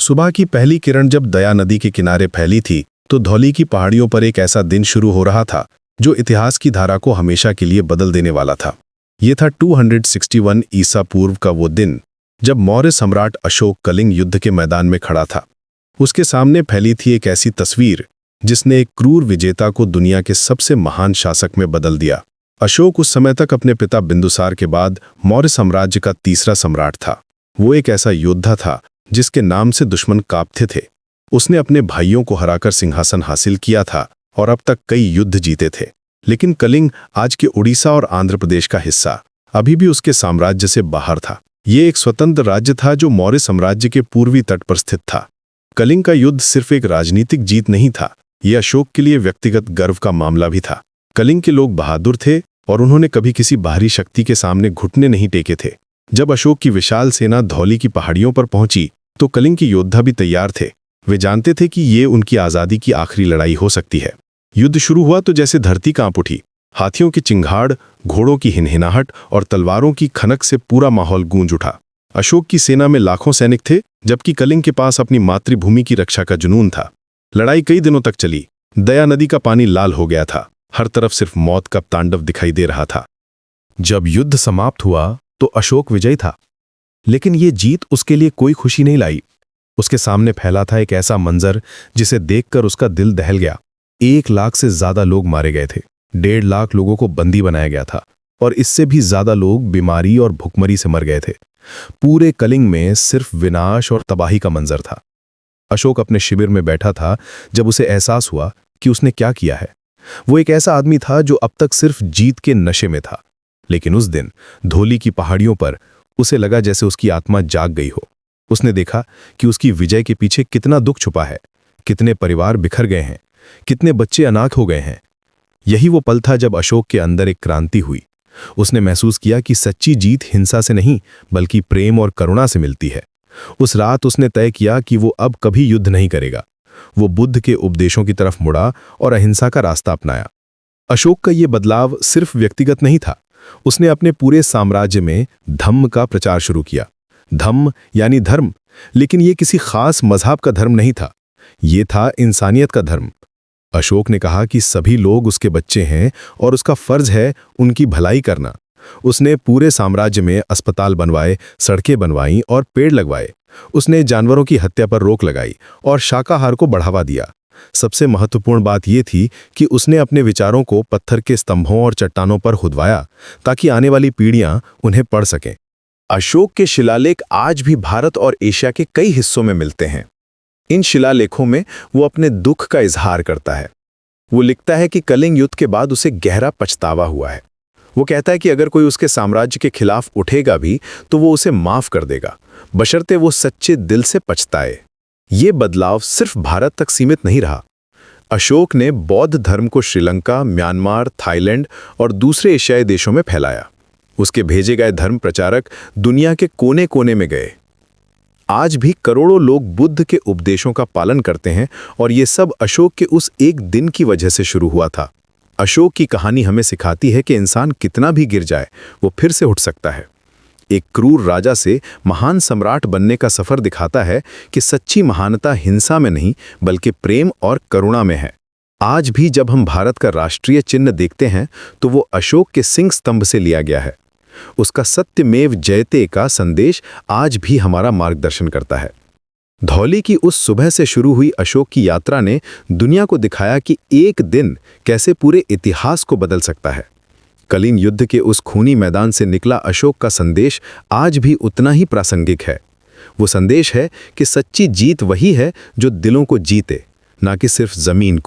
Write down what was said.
सुबह की पहली किरण जब दया नदी के किनारे फैली थी तो धौली की पहाड़ियों पर एक ऐसा दिन शुरू हो रहा था जो इतिहास की धारा को हमेशा के लिए बदल देने वाला था। ये था 261 ईसा पूर्व का वो दिन जब मौर्य सम्राट अशोक कलिंग युद्ध के मैदान में खड़ा था। उसके सामने फैली थी एक ऐसी तस्वीर जिसने एक क्रूर विजेता को दुनिया के सबसे महान शासक में बदल दिया। अशोक उस समय तक अपने पिता बिंदुसार के बाद मौर्य साम्राज्य का तीसरा सम्राट था। वो एक ऐसा योद्धा था जिसके नाम से दुश्मन कांपते थे। उसने अपने भाइयों को हराकर सिंहासन हासिल किया था और अब तक कई युद्ध जीते थे। लेकिन कलिंग, आज के उड़ीसा और आंध्र प्रदेश का हिस्सा, अभी भी उसके साम्राज्य से बाहर था। ये एक स्वतंत्र राज्य था जो मौर्य साम्राज्य के पूर्वी तट पर स्थित था। कलिंग का युद्ध सिर्फ एक राजनीतिक जीत नहीं था, यह अशोक के लिए व्यक्तिगत गर्व का मामला भी था। कलिंग के लोग बहादुर थे और उन्होंने कभी किसी बाहरी शक्ति के सामने घुटने नहीं टेके थे। जब अशोक की विशाल सेना धौली की पहाड़ियों पर पहुंची तो कलिंग के योद्धा भी तैयार थे। वे जानते थे कि ये उनकी आज़ादी की आखिरी लड़ाई हो सकती है। युद्ध शुरू हुआ तो जैसे धरती कांप उठी। हाथियों की चिंगाड़, घोड़ों की हिनहिनाहट और तलवारों की खनक से पूरा माहौल गूंज उठा। अशोक की सेना में लाखों सैनिक थे, जबकि कलिंग के पास अपनी मातृभूमि की रक्षा का जुनून था। लड़ाई कई दिनों तक चली। दया नदी का पानी लाल हो गया था। हर तरफ सिर्फ मौत का तांडव दिखाई दे रहा था। जब युद्ध समाप्त हुआ तो अशोक विजयी था, लेकिन ये जीत उसके लिए कोई खुशी नहीं लाई। उसके सामने फैला था एक ऐसा मंजर जिसे देखकर उसका दिल दहल गया। 1 लाख से ज्यादा लोग मारे गए थे, 1.5 लाख लोगों को बंदी बनाया गया था और इससे भी ज्यादा लोग बीमारी और भुखमरी से मर गए थे। पूरे कलिंग में सिर्फ विनाश और तबाही का मंजर था। अशोक अपने शिविर में बैठा था जब उसे एहसास हुआ कि उसने क्या किया है। वो एक ऐसा आदमी था जो अब तक सिर्फ जीत के नशे में था, लेकिन उस दिन धौली की पहाड़ियों पर उसे लगा जैसे उसकी आत्मा जाग गई हो। उसने देखा कि उसकी विजय के पीछे कितना दुख छुपा है, कितने परिवार बिखर गए हैं, कितने बच्चे अनाथ हो गए हैं। यही वो पल था जब अशोक के अंदर एक क्रांति हुई। उसने महसूस किया कि सच्ची जीत हिंसा से नहीं बल्कि प्रेम और करुणा से मिलती है। उस रात उसने तय किया कि वो अब कभी युद्ध नहीं करेगा। वो बुद्ध के उपदेशों की तरफ मुड़ा और अहिंसा का रास्ता अपनाया। अशोक का ये बदलाव सिर्फ व्यक्तिगत नहीं था, उसने अपने पूरे साम्राज्य में धम्म का प्रचार शुरू किया। धम्म यानी धर्म, लेकिन ये किसी खास मजहब का धर्म नहीं था, ये था इंसानियत का धर्म। अशोक ने कहा कि सभी लोग उसके बच्चे हैं और उसका फर्ज है उनकी भलाई करना। उसने पूरे साम्राज्य में अस्पताल बनवाए, सड़कें बनवाईं और पेड़ लगवाए। उसने जानवरों की हत्या पर रोक लगाई और शाकाहार को बढ़ावा दिया। सबसे महत्वपूर्ण बात यह थी कि उसने अपने विचारों को पत्थर के स्तंभों और चट्टानों पर खुदवाया ताकि आने वाली पीढ़ियां उन्हें पढ़ सकें। अशोक के शिलालेख आज भी भारत और एशिया के कई हिस्सों में मिलते हैं। इन शिलालेखों में वो अपने दुख का इजहार करता है। वो लिखता है कि कलिंग युद्ध के बाद उसे गहरा पछतावा हुआ है। वो कहता है कि अगर कोई उसके साम्राज्य के खिलाफ उठेगा भी तो वो उसे माफ कर देगा, बशर्ते वो सच्चे दिल से पछताए। ये बदलाव सिर्फ भारत तक सीमित नहीं रहा। अशोक ने बौद्ध धर्म को श्रीलंका, म्यांमार, थाईलैंड और दूसरे एशियाई देशों में फैलाया। उसके भेजे गए धर्म प्रचारक दुनिया के कोने कोने में गए। आज भी करोड़ों लोग बुद्ध के उपदेशों का पालन करते हैं और ये सब अशोक के उस एक दिन की वजह से शुरू हुआ था। अशोक की कहानी हमें सिखाती है कि इंसान कितना भी गिर जाए वो फिर से उठ सकता है। एक क्रूर राजा से महान सम्राट बनने का सफर दिखाता है कि सच्ची महानता हिंसा में नहीं बल्कि प्रेम और करुणा में है। आज भी जब हम भारत का राष्ट्रीय चिन्ह देखते हैं तो वो अशोक के सिंह स्तंभ से लिया गया है। उसका सत्यमेव जयते का संदेश आज भी हमारा मार्गदर्शन करता है। धौली की उस सुबह से शुरू हुई अशोक की यात्रा ने दुनिया को दिखाया कि एक दिन कैसे पूरे इतिहास को बदल सकता है। कलिंग युद्ध के उस खूनी मैदान से निकला अशोक का संदेश आज भी उतना ही प्रासंगिक है। वो संदेश है कि सच्ची जीत वही है जो दिलों को जीते, ना कि सिर्फ जमीन को।